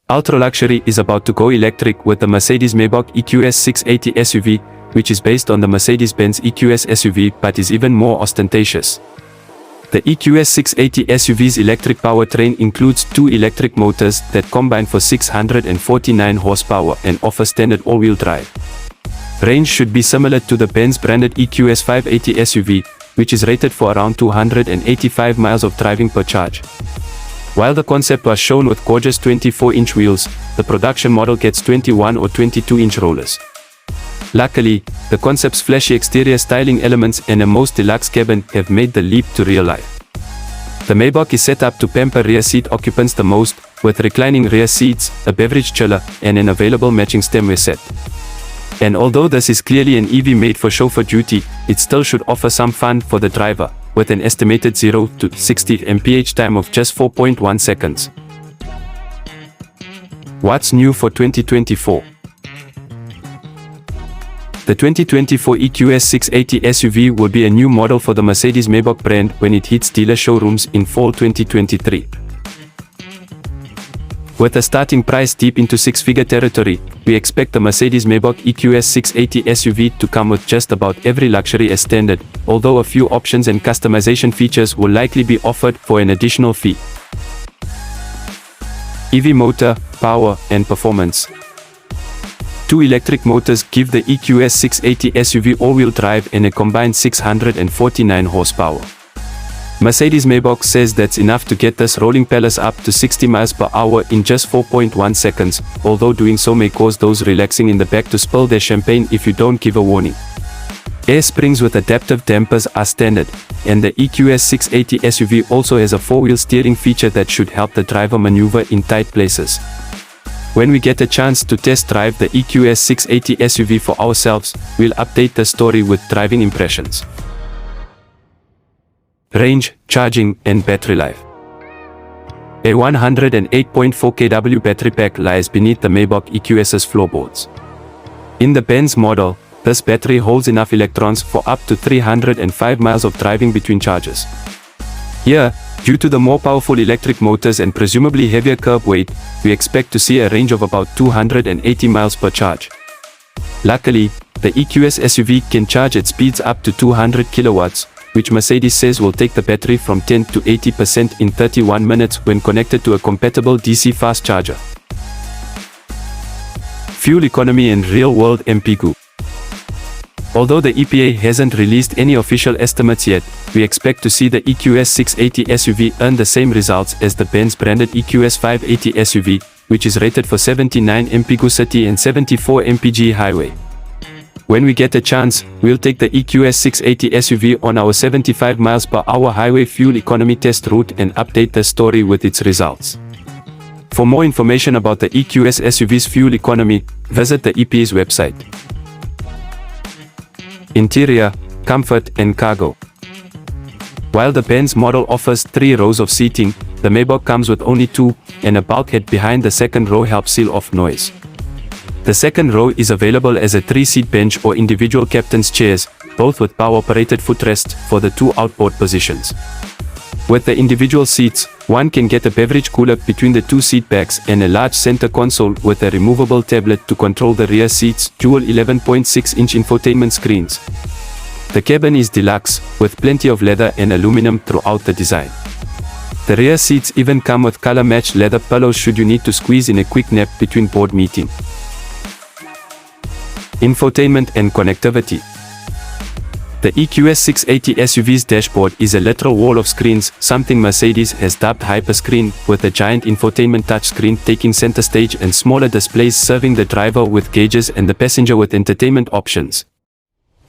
Ultra-luxury is about to go electric with the Mercedes-Maybach EQS680 SUV, which is based on the Mercedes-Benz EQS SUV but is even more ostentatious. The EQS680 SUV's electric powertrain includes two electric motors that combine for 649 horsepower and offer standard all-wheel drive. Range should be similar to the Benz-branded EQS580 SUV, which is rated for around 285 miles of driving per charge. While the concept was shown with gorgeous 24-inch wheels, the production model gets 21 or 22-inch rollers. Luckily, the concept's flashy exterior styling elements and a most deluxe cabin have made the leap to real life. The Maybach is set up to pamper rear seat occupants the most, with reclining rear seats, a beverage chiller, and an available matching stemware set. And although this is clearly an EV made for chauffeur duty, it still should offer some fun for the driver, with an estimated 0 to 60 mph time of just 4.1 seconds. What's new for 2024? The 2024 EQS680 SUV will be a new model for the Mercedes-Maybach brand when it hits dealer showrooms in fall 2023. With a starting price deep into six-figure territory, we expect the Mercedes-Maybach EQS680 SUV to come with just about every luxury as standard, although a few options and customization features will likely be offered for an additional fee. EV motor, power, and performance. Two electric motors give the EQS680 SUV all-wheel drive and a combined 649 horsepower. Mercedes-Maybach says that's enough to get this rolling palace up to 60 miles per hour in just 4.1 seconds, although doing so may cause those relaxing in the back to spill their champagne if you don't give a warning. Air springs with adaptive dampers are standard, and the EQS680 SUV also has a four-wheel steering feature that should help the driver maneuver in tight places. When we get a chance to test drive the EQS680 SUV for ourselves, we'll update the story with driving impressions. Range, charging, and battery life. A 108.4 kW battery pack lies beneath the Maybach EQS's floorboards. In the Benz model, this battery holds enough electrons for up to 305 miles of driving between charges. Here, due to the more powerful electric motors and presumably heavier curb weight, we expect to see a range of about 280 miles per charge. Luckily, the EQS SUV can charge at speeds up to 200 kilowatts, which Mercedes says will take the battery from 10 to 80% in 31 minutes when connected to a compatible DC fast charger. Fuel economy and real-world MPG. Although the EPA hasn't released any official estimates yet, we expect to see the EQS680 SUV earn the same results as the Benz-branded EQS580 SUV, which is rated for 79 mpg city and 74 mpg highway. When we get a chance, we'll take the EQS680 SUV on our 75 miles per hour highway fuel economy test route and update the story with its results. For more information about the EQS SUV's fuel economy, visit the EPA's website. Interior, comfort, and cargo. While the Benz model offers 3 rows of seating, the Maybach comes with only 2, and a bulkhead behind the second row helps seal off noise. The second row is available as a 3-seat bench or individual captain's chairs, both with power-operated footrests for the 2 outboard positions. With the individual seats, one can get a beverage cooler between the 2 seat backs and a large center console with a removable tablet to control the rear seats' dual 11.6-inch infotainment screens. The cabin is deluxe, with plenty of leather and aluminum throughout the design. The rear seats even come with color-matched leather pillows should you need to squeeze in a quick nap between board meetings. Infotainment and connectivity. The EQS680 SUV's dashboard is a literal wall of screens, something Mercedes has dubbed hyperscreen, with a giant infotainment touchscreen taking center stage and smaller displays serving the driver with gauges and the passenger with entertainment options.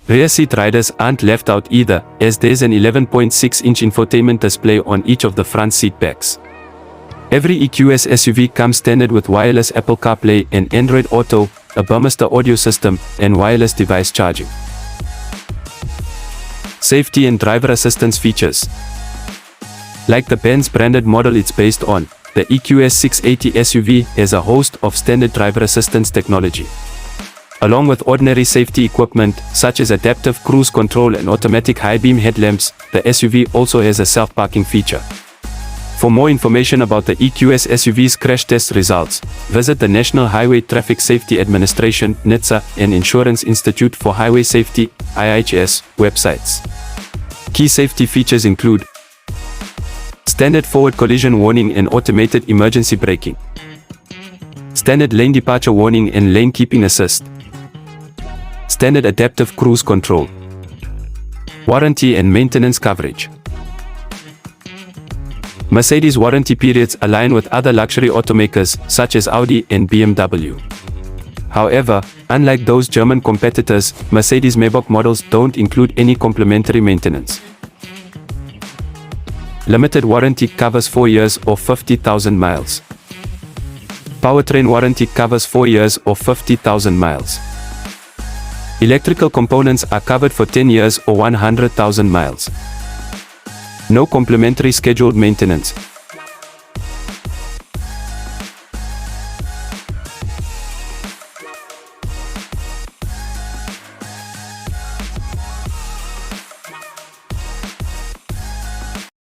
Rear seat riders aren't left out either, as there's an 11.6-inch infotainment display on each of the front seat backs. Every EQS SUV comes standard with wireless Apple CarPlay and Android Auto, a Burmester audio system, and wireless device charging. Safety and driver assistance features. Like the Benz-branded model it's based on, the EQS680 SUV has a host of standard driver assistance technology. Along with ordinary safety equipment, such as adaptive cruise control and automatic high-beam headlamps, the SUV also has a self-parking feature. For more information about the EQS SUV's crash test results, visit the National Highway Traffic Safety Administration (NHTSA) and Insurance Institute for Highway Safety (IHS) websites. Key safety features include standard forward collision warning and automated emergency braking, standard lane departure warning and lane keeping assist, standard adaptive cruise control, warranty and maintenance coverage. Mercedes warranty periods align with other luxury automakers such as Audi and BMW. However, unlike those German competitors, Mercedes-Maybach models don't include any complimentary maintenance. Limited warranty covers 4 years or 50,000 miles. Powertrain warranty covers 4 years or 50,000 miles. Electrical components are covered for 10 years or 100,000 miles. No complimentary scheduled maintenance.